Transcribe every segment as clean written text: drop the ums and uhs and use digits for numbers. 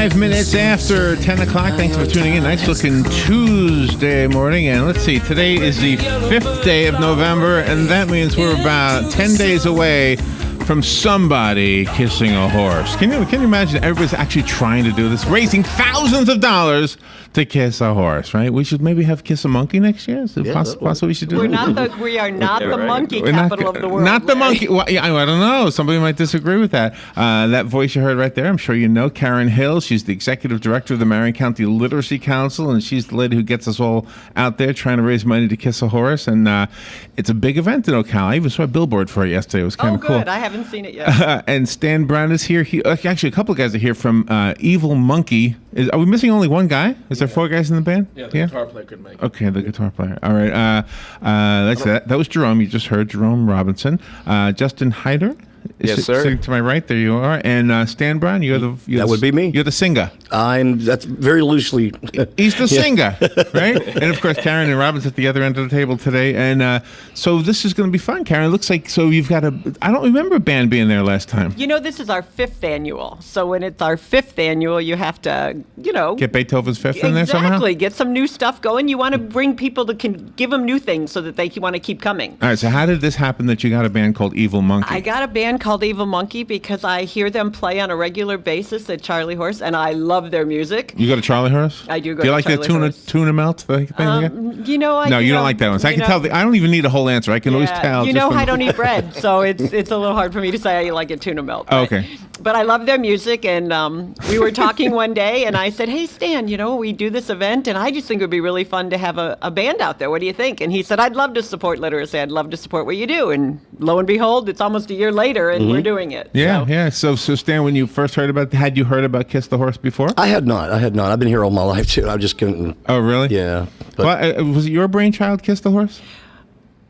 5 minutes after 10 o'clock. Thanks for tuning in. Nice looking Tuesday morning. And let's see, today is the 5th day of November, and that means we're about 10 days away from somebody kissing a horse. Can you imagine everybody's actually trying to do this, raising thousands of dollars to kiss a horse, right? We should maybe have Kiss a Monkey next year. Is it possible we should do that? We are not the monkey capital of the world. Not the monkey. Well, yeah, I don't know. Somebody might disagree with that. That voice you heard right there, I'm sure you know, Karen Hill. She's the executive director of the Marion County Literacy Council, and she's the lady who gets us all out there trying to raise money to kiss a horse. And it's a big event in Ocala. I even saw a billboard for it yesterday. It was kind of cool. Oh, good. I haven't seen it yet. And Stan Brown is here. Actually, a couple of guys are here from Evil Monkey. Are we missing only one guy? Is there 4 guys in the band? Yeah, the guitar player could make it. Okay, the guitar player. All right. That was Jerome. You just heard Jerome Robinson. Justin Hyder. Yes, sir. Sitting to my right, there you are. And Stan Brown, that would be me. You're the singer. That's very loosely. He's the singer, right? And of course, Karen and Robin's at the other end of the table today. And so this is going to be fun, Karen. It looks like, so you've got I don't remember a band being there last time. You know, this is our 5th annual. So when it's our 5th annual, you have to, get Beethoven's Fifth in there somehow? Exactly. Get some new stuff going. You want to bring people that can give them new things so that they want to keep coming. All right, so how did this happen that you got a band called Evil Monkey? I got a band called Evil Monkey because I hear them play on a regular basis at Charlie Horse, and I love their music. You go to Charlie Horse? I do go to Charlie Horse. Do you like the tuna melt thing? No, you don't like that one. So I can tell. I don't even need a whole answer. I can always tell. I don't eat bread, so it's a little hard for me to say I like a tuna melt. Oh, okay. But I love their music, and we were talking one day, and I said, "Hey, Stan, we do this event, and I just think it would be really fun to have a band out there. What do you think?" And he said, "I'd love to support literacy. I'd love to support what you do." And lo and behold, it's almost a year later, and we're doing it. Yeah. So Stan, when you first heard had you heard about Kiss the Horse before? I had not. I've been here all my life too. I just couldn't. Oh, really? Yeah. Was it your brainchild, Kiss the Horse?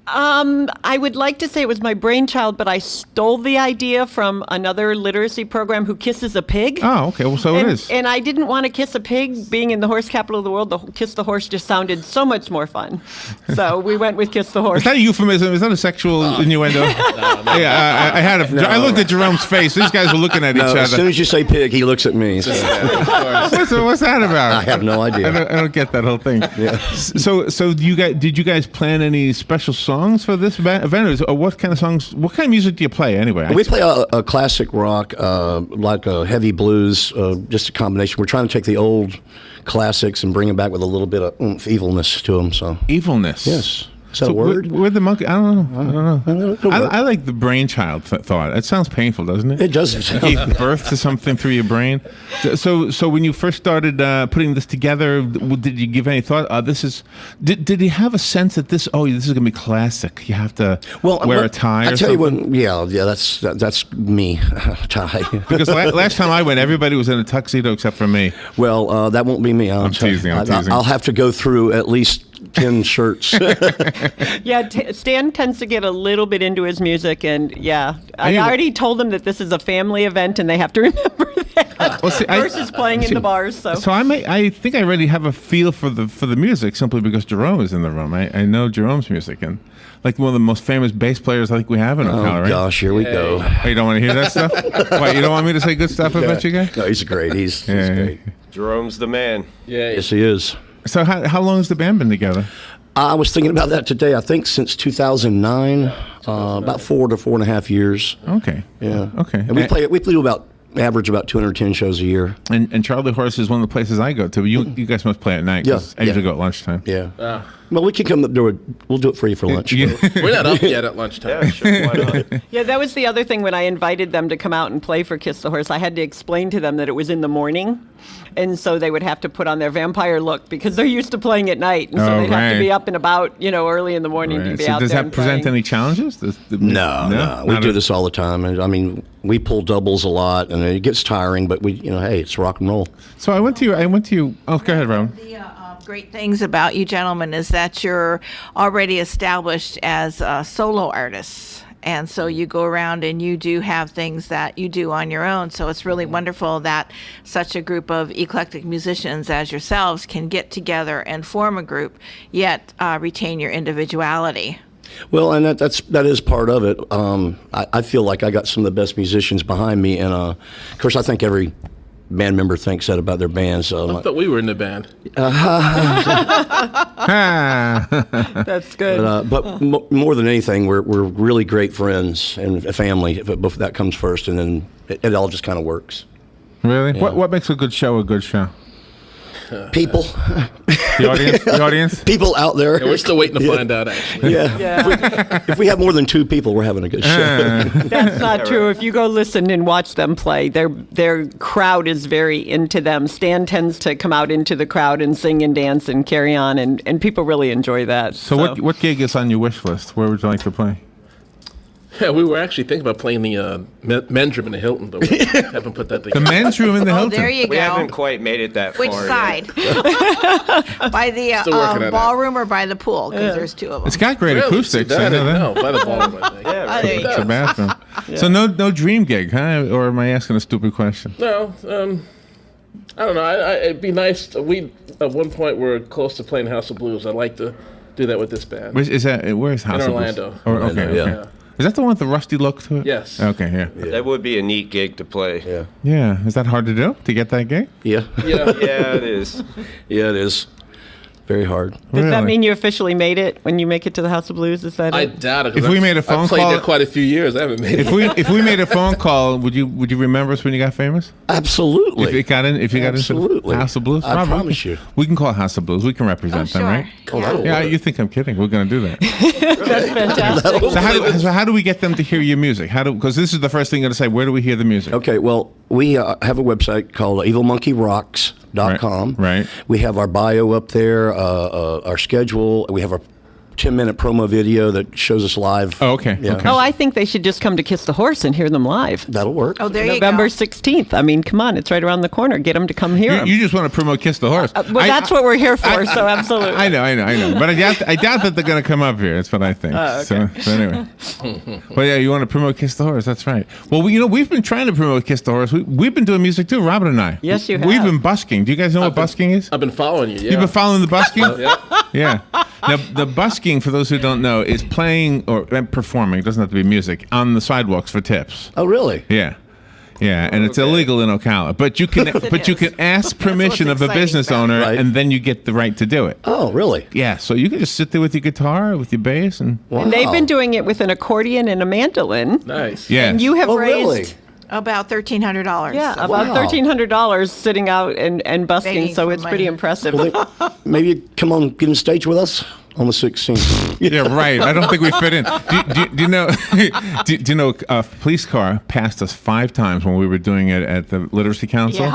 I would like to say it was my brainchild, but I stole the idea from another literacy program who kisses a pig. Oh, okay. Well, so it is. And I didn't want to kiss a pig. Being in the horse capital of the world, Kiss the Horse just sounded so much more fun. So we went with Kiss the Horse. Is that a euphemism? Is that a sexual innuendo? No. Yeah, I looked at Jerome's face. These guys were looking at each other. As soon as you say pig, he looks at me. So. What's that about? I have no idea. I don't get that whole thing. Yeah. So did you guys plan any special songs for this event? Or what kind of songs? What kind of music do you play anyway? We play a classic rock, like a heavy blues, just a combination. We're trying to take the old classics and bring them back with a little bit of evilness to them. So evilness. Yes. Is that a word? With the monkey, I don't know. I like the brainchild thought. It sounds painful, doesn't it? It does. Give birth to something through your brain. So when you first started putting this together, did you give any thought? Did you have a sense that this is going to be classic? You have to wear a tie. I tell you what. Yeah. That's me, tie. Because last time I went, everybody was in a tuxedo except for me. Well, that won't be me. I'm teasing. I'll have to go through at least 10 shirts. Yeah, Stan tends to get a little bit into his music, and I already told them that this is a family event, and they have to remember that. Versus playing in the bars. So I think I already have a feel for the music simply because Jerome is in the room. I know Jerome's music, and like one of the most famous bass players I think we have in Ocala, right? Oh gosh, here we go. Oh, you don't want to hear that stuff? Why, you don't want me to say good stuff about you guys? No, he's great. He's great. Jerome's the man. Yeah. Yes, he is. So how long has the band been together? I was thinking about that today. I think since 2009, about 4 to 4.5 years. Okay. Yeah. Okay. And we play average about 210 shows a year. And Charlie Horse is one of the places I go to. You guys must play at night. Yeah. I usually go at lunchtime. Yeah. Well, we can come up there. We'll do it for you for lunch. Yeah. We're not up yet at lunchtime. Yeah, sure, why not? Yeah, that was the other thing when I invited them to come out and play for Kiss the Horse. I had to explain to them that it was in the morning, and so they would have to put on their vampire look because they're used to playing at night, and so they'd have to be up and about, early in the morning to be out does there. That present any challenges? No. We do this all the time, and I mean, we pull doubles a lot, and it gets tiring, but hey, it's rock and roll. So I went to you. Oh, go ahead, Rowan. Great things about you gentlemen is that you're already established as solo artists. And so you go around and you do have things that you do on your own. So it's really wonderful that such a group of eclectic musicians as yourselves can get together and form a group, yet retain your individuality. Well, and that is part of it. I feel like I got some of the best musicians behind me. And, of course, I think every band member thinks that about their band. So I thought we were in the band. That's good. but more than anything, we're really great friends and a family. But that comes first, and then it all just kind of works. Really? What makes a good show a good show? People, The audience. people out there. Yeah, we're still waiting to find out, actually. Yeah. If we have more than 2 people, we're having a good show. That's not true. If you go listen and watch them play, their crowd is very into them. Stan tends to come out into the crowd and sing and dance and carry on, and people really enjoy that. So what gig is on your wish list? Where would you like to play? Yeah, we were actually thinking about playing the men's room in the Hilton, but we haven't put that The together. men's room in the Oh, Hilton. there you We go. haven't quite made it that Which far side? yet. By the Still working on that. ballroom or by the pool? Because there's 2 of them. It's got great Really? acoustics. See, I know that. No, by the ballroom, I think. Yeah, there you right. It's a bathroom. So no dream gig, huh? Or am I asking a stupid question? No, I don't know. It'd be nice. We at one point were close to playing House of Blues. I'd like to do that with this band. Where's House of Blues? Orlando. Okay. yeah. Is that the one with the rusty look to it? Yes. Okay, yeah. That would be a neat gig to play. Yeah. Yeah. Is that hard to do, to get that gig? Yeah. Yeah. Yeah, it is. Yeah, it is. Very hard. Does that Really? mean you officially made it when you make it to the House of Blues? Is that I it? doubt it. 'cause If we made a phone I played call- there quite a few years. I haven't made it. If we made a phone call, would you remember us when you got famous? Absolutely. If you got into Absolutely. House of Blues? I Rob, promise you. We can call it House of Blues. We can represent them, sure. right? Oh, that'll Yeah, work. you think I'm kidding? We're going to do that. That's fantastic. So how do we get them to hear your music? Because this is the first thing you're going to say. Where do we hear the music? Okay, well, we have a website called evilmonkeyrocks.com. Right. We have our bio up there, our schedule. We have a 10-minute promo video that shows us live. Oh, okay. Yeah. Okay. Oh, I think they should just come to Kiss the Horse and hear them live. That'll work. Oh, there you November go. 16th. I mean, come on, it's right around the corner. Get them to come hear them. You just want to promote Kiss the Horse. Well, that's what we're here for, so absolutely. I know. But I doubt that they're going to come up here. That's what I think. Oh, okay. So anyway. Well, yeah, you want to promote Kiss the Horse. That's right. Well, we've been trying to promote Kiss the Horse. We've been doing music too, Robin and I. Yes, you We've have. been busking. Do you guys know what busking is? I've been following you. Yeah. You've been following the busking? Yeah. Yeah. Now, the busking, for those who don't know, is playing or performing, it doesn't have to be music, on the sidewalks for tips. Oh, really? Yeah. Yeah, and it's illegal in Ocala. But you can ask permission of a exciting business about owner, Right. and then you get the right to do it. Oh, really? Yeah, so you can just sit there with your guitar, with your bass, and Wow. And they've been doing it with an accordion and a mandolin. Nice. yeah. And you have Oh, raised really? About $1,300. yeah, So- about Wow. $1,300 sitting out and busking, Begging so for it's pretty money. impressive. Maybe you come on, get on stage with us on the 16th. Yeah, right. I don't think we fit in. Do you know? Do you know? A police car passed us 5 times when we were doing it at the Literacy Council,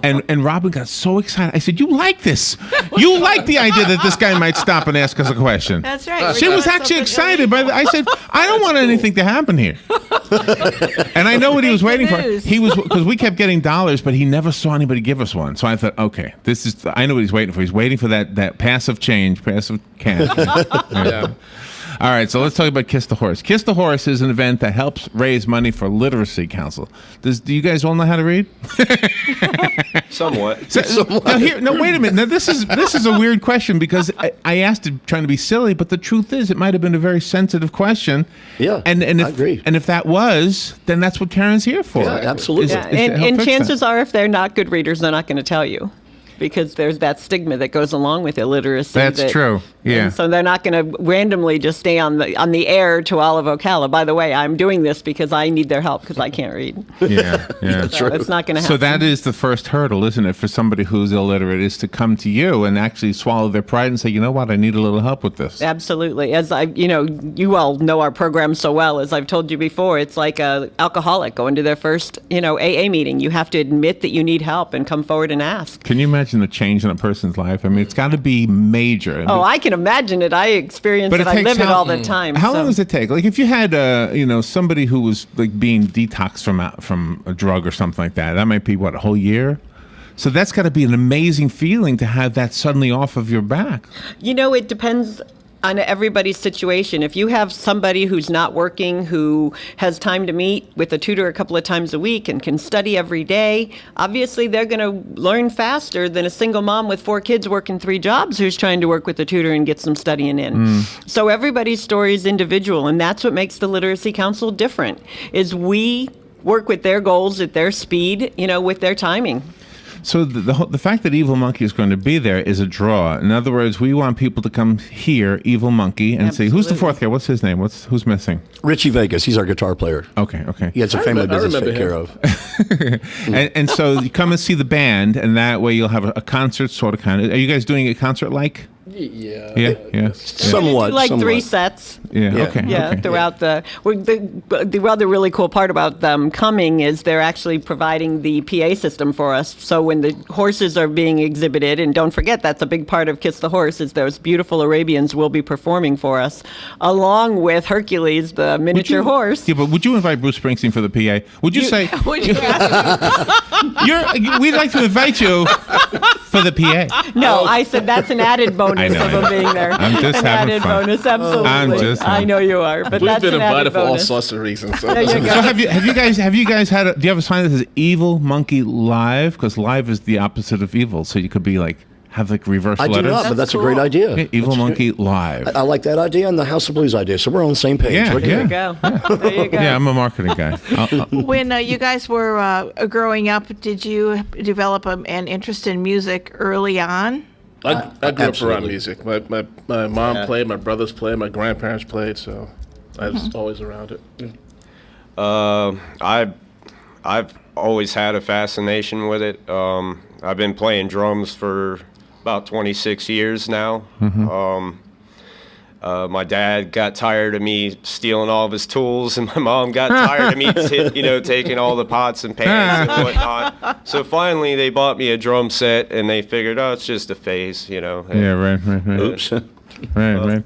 and Robin got so excited. I said, "You like this? You like the idea that this guy might stop and ask us a question?" That's right. She We're was doing actually something excited. I said, "I don't want anything to happen here." And I know what he was Break the waiting for. news. He was because we kept getting dollars, but he never saw anybody give us one. So I thought, okay, I know what he's waiting for. He's waiting for that passive cash. Yeah. All right, so let's talk about Kiss the Horse. Kiss the Horse is an event that helps raise money for Literacy Council. Do you guys all know how to read? Somewhat. Now, wait a minute. Now, this is a weird question because I asked it trying to be silly, but the truth is it might have been a very sensitive question. Yeah, and if, I agree. And if that was, then that's what Karen's here for. Yeah, absolutely. Yeah, Is to help and fix chances that. are, if they're not good readers, they're not going to tell you, because there's that stigma that goes along with illiteracy. That's true. Yeah. And so they're not going to randomly just stay on the air to all of Ocala. By the way, I'm doing this because I need their help because I can't read. Yeah. So it's not going to happen. So that is the first hurdle, isn't it, for somebody who's illiterate, is to come to you and actually swallow their pride and say, you know what, I need a little help with this. Absolutely. As you all know our program so well. As I've told you before, it's like a alcoholic going to their first, AA meeting. You have to admit that you need help and come forward and ask. Can you imagine the change in a person's life? I mean, it's got to be major. Oh, I can imagine it. I experience But it. it I takes live it how- all the time. How so. long does it take? Like, if you had, somebody who was like being detoxed from a drug or something like that, that might be what, a whole year. So that's got to be an amazing feeling to have that suddenly off of your back. It depends on everybody's situation. If you have somebody who's not working, who has time to meet with a tutor a couple of times a week and can study every day, obviously they're going to learn faster than a single mom with 4 kids working 3 jobs who's trying to work with a tutor and get some studying in. So everybody's story is individual, and that's what makes the Literacy Council different, is we work with their goals at their speed, with their timing. So the fact that Evil Monkey is going to be there is a draw. In other words, we want people to come hear Evil Monkey and say, "Who's the fourth guy? What's his name? Who's missing?" Richie Vegas, he's our guitar player. Okay. He has a family business to take him. care of. and so you come and see the band, and that way you'll have a concert sort of kind of. Are you guys doing a concert like? Yeah. Yeah. Somewhat. like somewhat. 3 sets. Yeah. Yeah. Okay. Yeah, okay. throughout the other really cool part about them coming is they're actually providing the PA system for us. So when the horses are being exhibited, and don't forget that's a big part of Kiss the Horse, is those beautiful Arabians will be performing for us, along with Hercules, the miniature horse. Yeah, but would you invite Bruce Springsteen for the PA? Would you say Would you ask we'd like to invite you for the PA? No, I said that's an added bonus I know, of I them know. being there. I'm just an having added fun. bonus, absolutely. I'm just I know you are, but We've that's been an added invited for all bonus. sorts of reasons. So There you go. So have you guys had? Do you have a sign that says "Evil Monkey Live"? Because live is the opposite of evil, so you could be like have like reverse I do letters. not, but that's a cool. great idea. Yeah, Evil Monkey Live. I like that idea and the House of Blues idea. So we're on the same page. Yeah, We're There good. you go. There you go. Yeah, I'm a marketing guy. When you guys were growing up, did you develop an interest in music early on? I grew up around Absolutely. music. My mom played, my brothers played, my grandparents played, so I was always around it. I've always had a fascination with it. I've been playing drums for about 26 years now. My dad got tired of me stealing all of his tools, and my mom got tired of me, taking all the pots and pans and whatnot. So finally, they bought me a drum set, and they figured, oh, it's just a phase, Yeah, right. Oops. Right.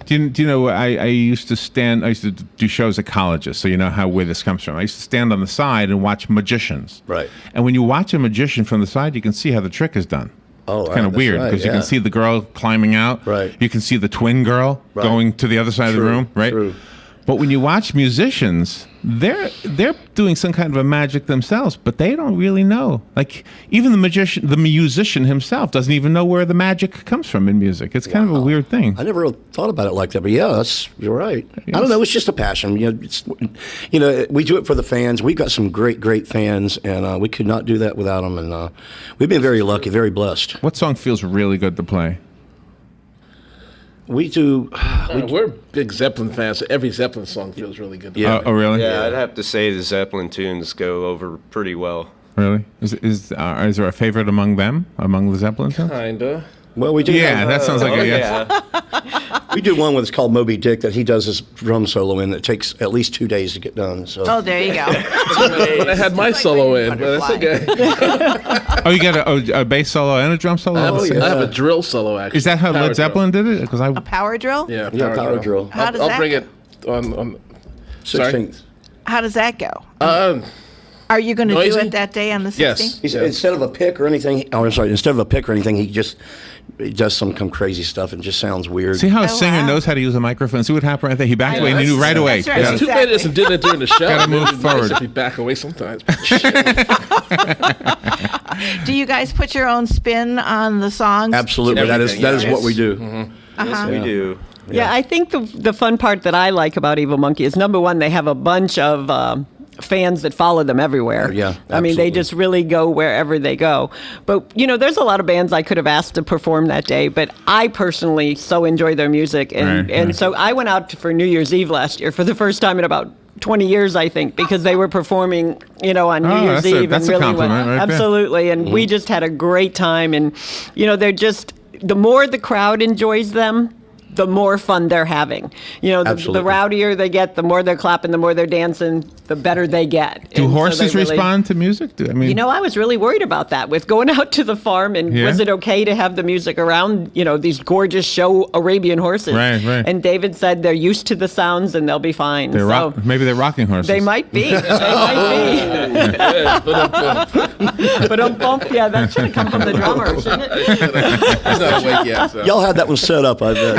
Do you know? I used to do shows at colleges, so you know where this comes from. I used to stand on the side and watch magicians. Right. And when you watch a magician from the side, you can see how the trick is done. Oh, It's right, kind of that's weird right, because you yeah. can see the girl climbing out. Right. You can see the twin girl Right. going to the other side of the True, room. Right. true. But when you watch musicians, they're doing some kind of a magic themselves, but they don't really know. Like even the musician himself doesn't even know where the magic comes from in music. It's kind of a weird thing. I never really thought about it like that, but yeah, you're right. I don't know. It's just a passion. We do it for the fans. We've got some great fans, and we could not do that without them. And we've been very lucky, very blessed. What song feels really good to play? We do. We're big Zeppelin fans, so every Zeppelin song feels really good. Yeah. Oh, really? Yeah, I'd have to say the Zeppelin tunes go over pretty well. Really? Is there a favorite among them, among the Zeppelin songs? Kinda. Well, we do. Yeah, have- that sounds like a yes. we do one with it's called Moby Dick that he does his drum solo in that takes at least 2 days to get done. So. Oh, there you go. But I had my Like solo Waiting in, but it's Butterfly. okay. Oh, you got a bass solo and a drum solo? I have a drill solo actually. Is that how Power Led Zeppelin did it? Because A power drill? Drill. Yeah, Yeah, power drill. How does I'll that bring go? it on. Sorry. 16th. How does that go? Are you going to do Noisy? it that day on the 16th? Yes. He said instead of a pick or anything, instead of a pick or anything, he does some crazy stuff and just sounds weird. see how a Oh, singer wow. knows how to use a microphone? See what happened right there? He backed away and he knew right away. That's right. Yeah. It's too bad it isn't did it during the show. Gotta move It'd be nice forward. if you back away sometimes. Do you guys put your own spin on the songs? Absolutely, that is Everything, what we do. Yes, we do. Yeah, I think the fun part that I like about Evil Monkey is number one, they have a bunch of fans that follow them everywhere. Yeah, I mean, they absolutely. just really go wherever they go. But, there's a lot of bands I could have asked to perform that day, but I personally so enjoy their music. And so I went out for New Year's Eve last year for the first time in about 20 years, I think, because they were performing, on New Year's that's a- Eve. that's and a really compliment right there. Absolutely. And we just had a great time. And, they're just, the more the crowd enjoys them, the more fun they're having. The Absolutely. rowdier they get, the more they're clapping, the more they're dancing, the better they get. Do And so horses they really- respond to music? I was really worried about that with going out to the farm and Yeah. was it okay to have the music around, these gorgeous show Arabian horses. Right. And David said they're used to the sounds and they'll be fine. maybe they're rocking horses. They might be. They might be. But bump, yeah, that should have come from the drummer, shouldn't it? He's not awake yet. So. Y'all had that one set up, I bet.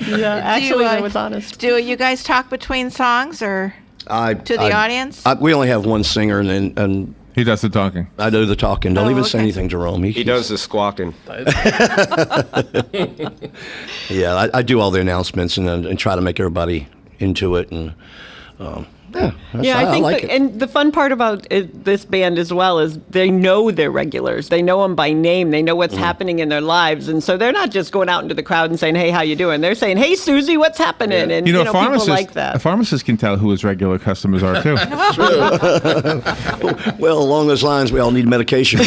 Yeah, actually, I I was honest. Do you guys talk between songs or to the audience? We only have one singer, and He does the talking. I do the talking. Don't Oh, even say okay. anything, Jerome. He does the squawking. Yeah, I do all the announcements and try to make everybody into it, and Yeah, I think like it. and the fun part about this band as well is they know their regulars. They know them by name. They know what's happening in their lives, and so they're not just going out into the crowd and saying, "Hey, how you doing?" They're saying, "Hey, Susie, what's happening?" And A people pharmacist, like that. a pharmacist can tell who his regular customers are too. Well, along those lines, we all need medication.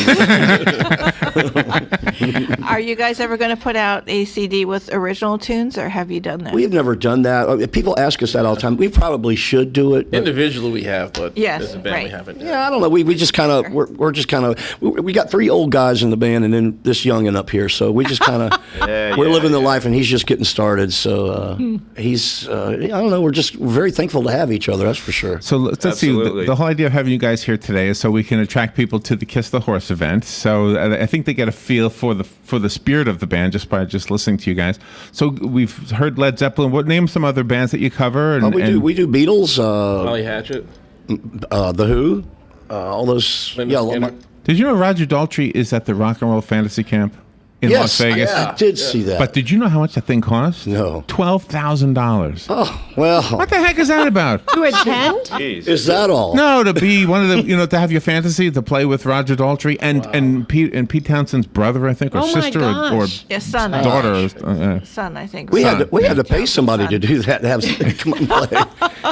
Are you guys ever going to put out a CD with original tunes, or have you done that? We've never done that. People ask us that all the time. We probably should do it. but- Individually, we have, but Yes, as a band, right. we haven't. Yeah, I don't know. We just kind of we're just kind of we got 3 old guys in the band and then this youngin' up here, so we just kind of we're living the life and he's just getting started. So he's I don't know. We're very thankful to have each other. That's for sure. So let's see. Absolutely. The whole idea of having you guys here today is so we can attract people to the Kiss the Horse event. So I think they get a feel for the spirit of the band just by listening to you guys. So we've heard Led Zeppelin. What name some other bands that you cover? And, We do Beatles, Molly Hatchet. The Who, all those. Leonard Yeah, Skinner. Did you know Roger Daltrey is at the Rock and Roll Fantasy Camp in Las Vegas? I did see that. But did you know how much that thing cost? No. $12,000. Oh well, What the heck is that about? To attend? Jeez. is that all? No, to be one of the, to have your fantasy to play with Roger Daltrey and Pete Townshend's brother, I think, or Oh my sister, or gosh. Yes, son. I daughter. think. Son, I think. We son. had to pay somebody to do that to have come and play.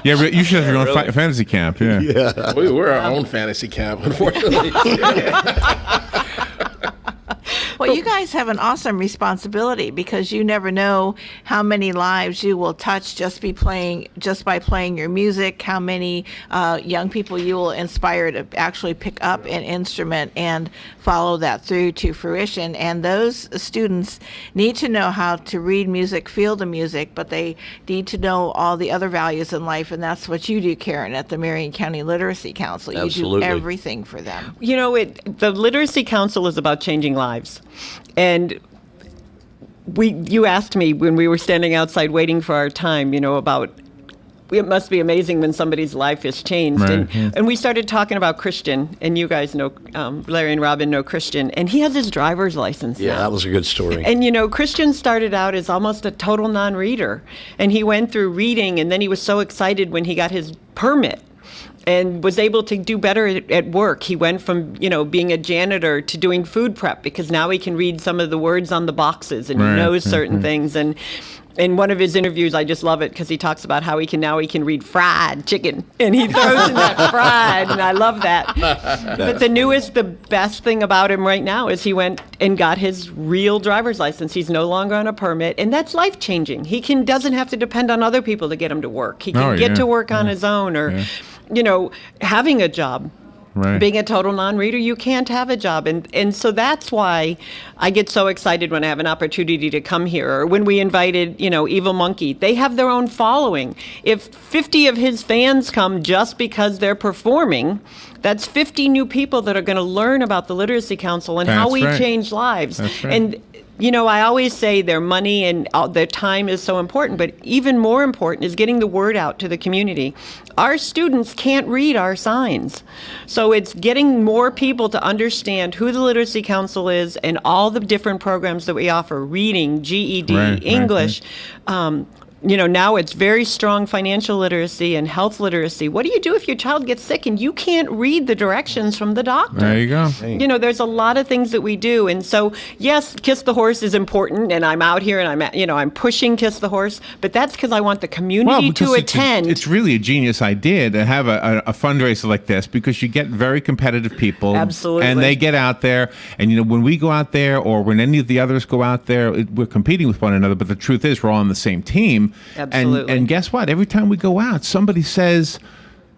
Yeah, you should have your own fantasy camp. Yeah. We were our own fantasy camp, unfortunately. Well, you guys have an awesome responsibility because you never know how many lives you will touch just by playing your music. How many young people you will inspire to actually pick up an instrument and follow that through to fruition. And those students need to know how to read music, feel the music, but they need to know all the other values in life, and that's what you do, Karen, at the Marion County Literacy Council. You Absolutely. do everything for them. The Literacy Council is about changing lives. And you asked me when we were standing outside waiting for our time, about it must be amazing when somebody's life is changed. Right, And, yeah. and we started talking about Christian, and you guys know, Larry and Robin know Christian, and he has his driver's license Yeah, now. that was a good story. And Christian started out as almost a total non-reader, and he went through reading, and then he was so excited when he got his permit and was able to do better at work. He went from, being a janitor to doing food prep because now he can read some of the words on the boxes and he Right, knows right, certain right. things. And in one of his interviews, I just love it because he talks about how he can read fried chicken, and he throws in that fried, and I love that. But the best thing about him right now is he went and got his real driver's license. He's no longer on a permit, and that's life changing. He doesn't have to depend on other people to get him to work. He can get to work on his own, or having a job. Right. Being a total non-reader, you can't have a job. And so that's why I get so excited when I have an opportunity to come here. Or when we invited, Evil Monkey, they have their own following. If 50 of his fans come just because they're performing, that's 50 new people that are going to learn about the Literacy Council and how That's we right. change lives. That's right. And I always say their money and their time is so important, but even more important is getting the word out to the community. Our students can't read our signs. So it's getting more people to understand who the Literacy Council is and all the different programs that we offer, reading, GED, Right, English. Now it's very strong financial literacy and health literacy. What do you do if your child gets sick and you can't read the directions from the doctor? There you go. There's a lot of things that we do. And so, yes, Kiss the Horse is important, and I'm out here and I'm pushing Kiss the Horse, but that's because I want the community to attend. It's really a genius idea to have a fundraiser like this because you get very competitive people. Absolutely. And they get out there. And, when we go out there or when any of the others go out there, we're competing with one another. But the truth is we're all on the same team. Absolutely. And guess what? Every time we go out, somebody says,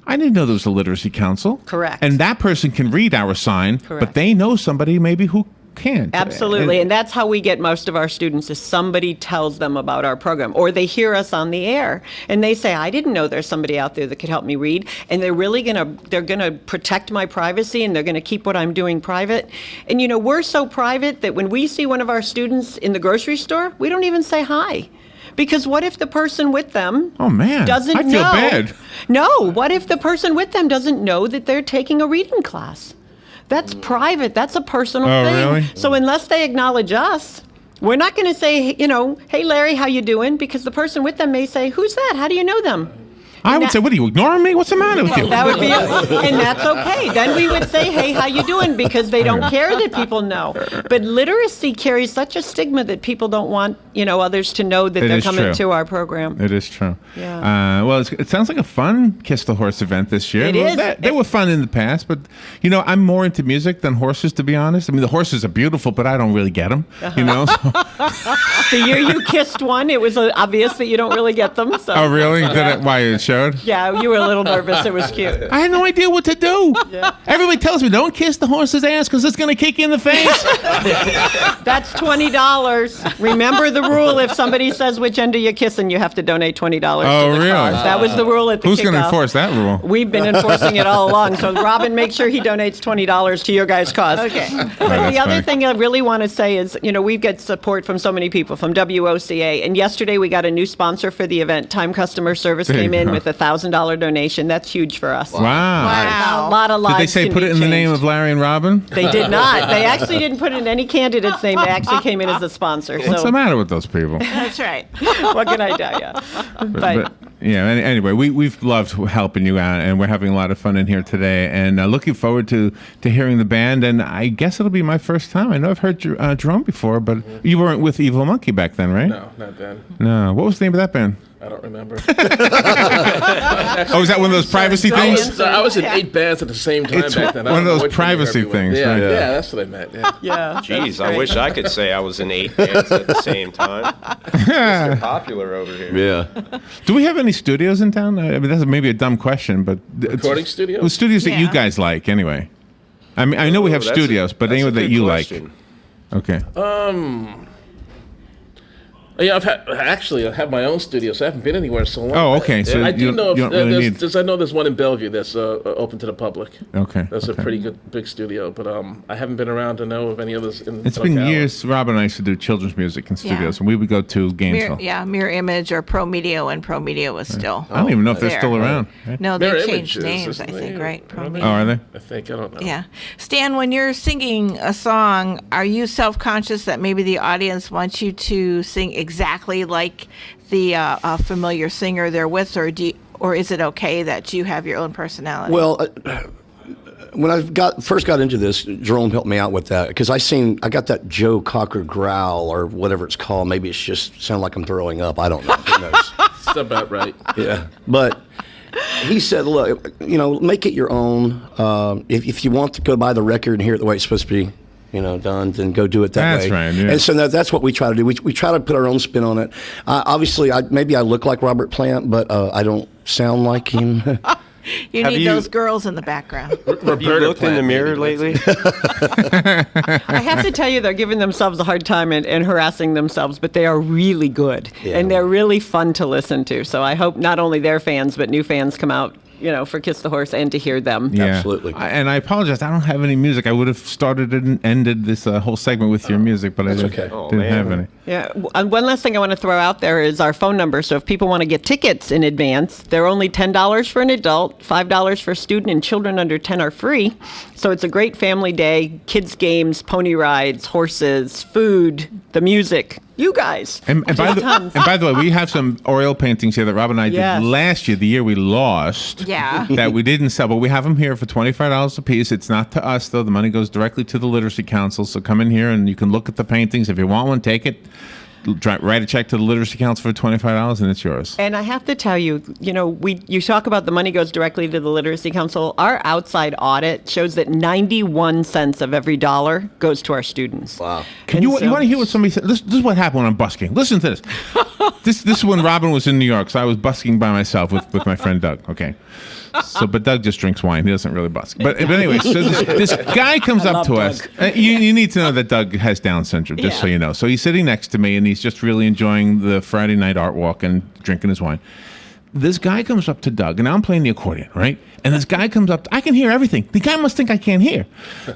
I didn't know there was a literacy council. Correct. And that person can read our sign, Correct. but they know somebody maybe who can't. Absolutely. And that's how we get most of our students is somebody tells them about our program, or they hear us on the air and they say, I didn't know there's somebody out there that could help me read. And they're really they're going to protect my privacy, and they're going to keep what I'm doing private. And we're so private that when we see one of our students in the grocery store, we don't even say hi. Because what if the person with them doesn't I feel know? bad. No, what if the person with them doesn't know that they're taking a reading class? That's private. That's a personal thing. Really? So unless they acknowledge us, we're not going to say, hey, Larry, how you doing? Because the person with them may say, who's that? How do you know them? I would say, what are you, ignoring me? What's the matter with you? That would be, and that's okay. Then we would say, hey, how you doing? Because they don't care that people know. But literacy carries such a stigma that people don't want, others to know that they're coming to our program. It is true. Yeah. Well, it sounds like a fun Kiss the Horse event this year. It is. They were fun in the past, but, I'm more into music than horses, to be honest. I mean, the horses are beautiful, but I don't really get them, The year you kissed one, it was obvious that you don't really get them. So. Oh, really? Why, it showed? Yeah, you were a little nervous. It was cute. I had no idea what to do. Yeah. Everybody tells me, don't kiss the horse's ass because it's going to kick you in the face. That's $20. Remember the rule. If somebody says which end are you kissing, you have to donate $20 to the really? cause. That was the rule at the Who's kickoff. going to enforce that rule? We've been enforcing it all along. So, Robin, make sure he donates $20 to your guys' cause. Okay. But the other thing I really want to say is, we get support from so many people, from WOCA. And yesterday we got a new sponsor for the event. Time Customer Service There you came in go. with a $1,000 donation. That's huge for us. Wow. Wow. A lot of lives Did they say can put be it in the name changed. of Larry and Robin? They did not. They actually didn't put in any candidate's name. They actually came in as a sponsor. What's the So matter with those people? That's right. what can I tell you? But Yeah. Anyway, we've loved helping you out, and we're having a lot of fun in here today. And looking forward to hearing the band. And I guess it'll be my first time. I know I've heard Jerome before, but you weren't with Evil Monkey back then, right? No, not then. No. What was the name of that band? I don't remember. Oh, is that one of those privacy things? I was in 8 bands at the same time It's back then. I one of don't know those which one privacy everyone. things, Yeah, right? yeah, that's what I meant. Yeah. yeah. Jeez, I wish I could say I was in 8 bands at the same time. Mr. Popular over here. Yeah. Do we have any studios in town? I mean, that's maybe a dumb question, but Recording studios? Well, studios that you Yeah. guys like, anyway. I mean, I know we have That's studios, but that's anyway a that good you question. like. Okay. Yeah, I have my own studio, so I haven't been anywhere so long. Oh, okay. So I do you know don't really need. I know there's one in Bellevue that's open to the public. Okay. That's okay. a pretty good big studio, but I haven't been around to know of any others in. It's been SoCal. years. Rob and I used to do children's music in studios, Yeah. and we would go to Gainesville. Mirror Image or Pro Media when Pro Media was still. I don't even know if they're there. still around. Right? No, Mirror they Image changed is, names, I isn't think, they? right? Pro Are they? Oh, Media. are they? I think I don't know. Yeah. Stan, when you're singing a song, are you self-conscious that maybe the audience wants you to sing exactly like the familiar singer they're with, or is it okay that you have your own personality? Well, when I first got into this, Jerome helped me out with that because I got that Joe Cocker growl or whatever it's called. Maybe it's just sound like I'm throwing up. I don't know. Who knows? That's about right. Yeah, but he said, "Look, make it your own. If you want to go buy the record and hear it the way it's supposed to be, done, then go do it that That's way." right, yeah. And so that's what we try to do. We try to put our own spin on it. Obviously, maybe I look like Robert Plant, but I don't sound like him. you have need you- those girls in the background. Have you looked in the mirror lately? I have to tell you, they're giving themselves a hard time and harassing themselves, but they are really good. Yeah. And they're really fun to listen to. So I hope not only their fans, but new fans come out, for Kiss the Horse and to hear them. Yeah. Absolutely. And I apologize. I don't have any music. I would have started and ended this whole segment with your music, but I didn't, okay. Oh, didn't man. have any. Yeah. And one last thing I want to throw out there is our phone number. So if people want to get tickets in advance, they're only $10 for an adult, $5 for a student, and children under 10 are free. So it's a great family day, kids games, pony rides, horses, food, the music. You guys. And by the way, we have some oil paintings here that Rob and I Yes. did last year, the year we lost. Yeah. That we didn't sell, but we have them here for $25 a piece. It's not to us, though. The money goes directly to the Literacy Council. So come in here and you can look at the paintings. If you want one, take it. Write a check to the Literacy Council for $25, and it's yours. And I have to tell you, you talk about the money goes directly to the Literacy Council. Our outside audit shows that 91 cents of every dollar goes to our students. Wow. You want to hear what somebody said? This is what happened when I'm busking. Listen to this. This is when Robin was in New York, so I was busking by myself with my friend Doug. Okay. But Doug just drinks wine. He doesn't really busk. But anyway, so this guy comes up to us. You need to know that Doug has Down syndrome, just so you know. So he's sitting next to me, and he's just really enjoying the Friday night art walk and drinking his wine. This guy comes up to Doug, and I'm playing the accordion, right? And this guy comes up. I can hear everything. The guy must think I can't hear.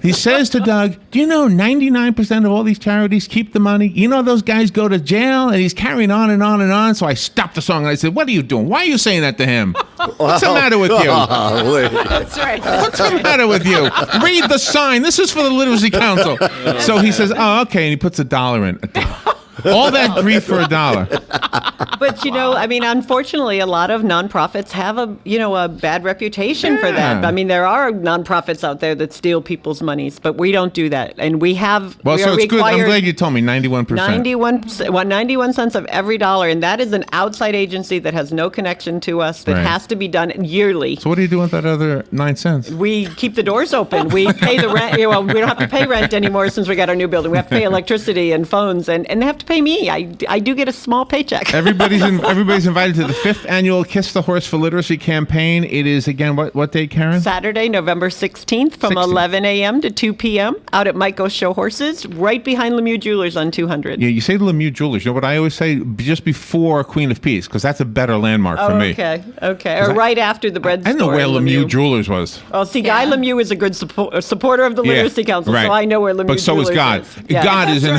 He says to Doug, "Do you know 99% of all these charities keep the money? You know those guys go to jail?" And he's carrying on and on and on. So I stopped the song, and I said, "What are you doing? Why are you saying that to him? What's the matter with you? Golly. That's right. What's the matter with you? Read the sign. This is for the Literacy Council." So he says, "Oh, okay," and he puts $1 in. $1. All that grief for $1. But I mean, unfortunately, a lot of nonprofits have a bad reputation for that. Yeah. I mean, there are nonprofits out there that steal people's monies, but we don't do that, and we have. Well, we so are it's good. I'm required glad you told me 91%. 91 cents of every dollar, and that is an outside agency that has no connection to us. That Right. has to be done yearly. So what do you do with that other 9 cents? We keep the doors open. We pay the rent. Well, we don't have to pay rent anymore since we got our new building. We have to pay electricity and phones, and they have to pay me. I do get a small paycheck. Everybody's invited to the 5th annual Kiss the Horse for Literacy campaign. It is again what date, Karen? Saturday, November 16th from 16th. 11 a.m. to 2 p.m. out at Michael's Show Horses, right behind Lemieux Jewelers on 200. Yeah, you say the Lemieux Jewelers. You know what I always say? Just before Queen of Peace, because that's a better landmark for me. Okay. Or right after the bread I store. know where in Lemieux Jewelers was. Oh, see, Guy Lemieux is a good supporter of the Yeah, Literacy Council, right. so I know where Lemieux But so is Jewelers God. is. Yeah. God is in.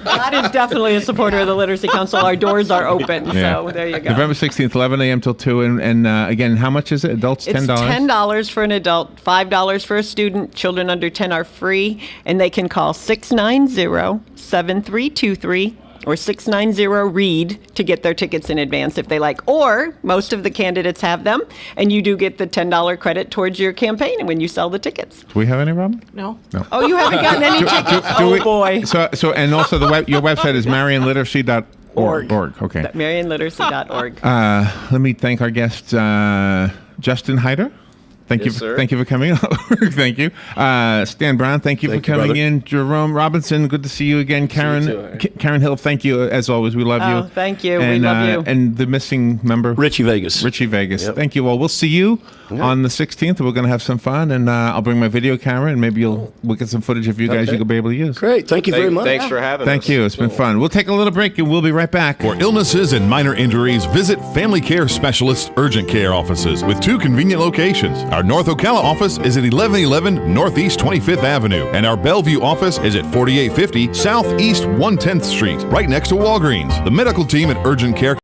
God is definitely a supporter of the Literacy Council. Our doors are open, Yeah. so there you go. November 16th, 11 a.m. till 2. And again, how much is it? Adults, $10? It's $10 for an adult, $5 for a student. Children under 10 are free, and they can call 690-7323 or 690-READ to get their tickets in advance if they like. Or most of the candidates have them, and you do get the $10 credit towards your campaign when you sell the tickets. Do we have any, Robin? No. Oh, you haven't gotten any tickets? Boy. So and also your website is marionliteracy.org. Okay. MarionLiteracy.org. Let me thank our guest, Justin Hyder. Thank Yes, you. sir. Thank you for coming. Thank you, Stan Brown. Thank you Thank for you, coming brother. in. Jerome Robinson. Good to see you again. Karen. you too, Larry. Karen Hill. Thank you as always. We love you. Oh, thank you. We And, love you. And the missing member, Richie Vegas. Richie Vegas. Yep. Thank you all. We'll see you on the 16th. We're going to have some fun, and I'll bring my video camera, and maybe we'll get some footage of you guys Okay. you could be able to use. Great. Thank you very much. Thanks for having us. Thank you. It's been fun. We'll take a little break, and we'll be right back. For illnesses and minor injuries, visit Family Care Specialists Urgent Care offices with 2 convenient locations. Our North Ocala office is at 1111 Northeast 25th Avenue, and our Bellevue office is at 4850 Southeast 110th Street, right next to Walgreens. The medical team at Urgent Care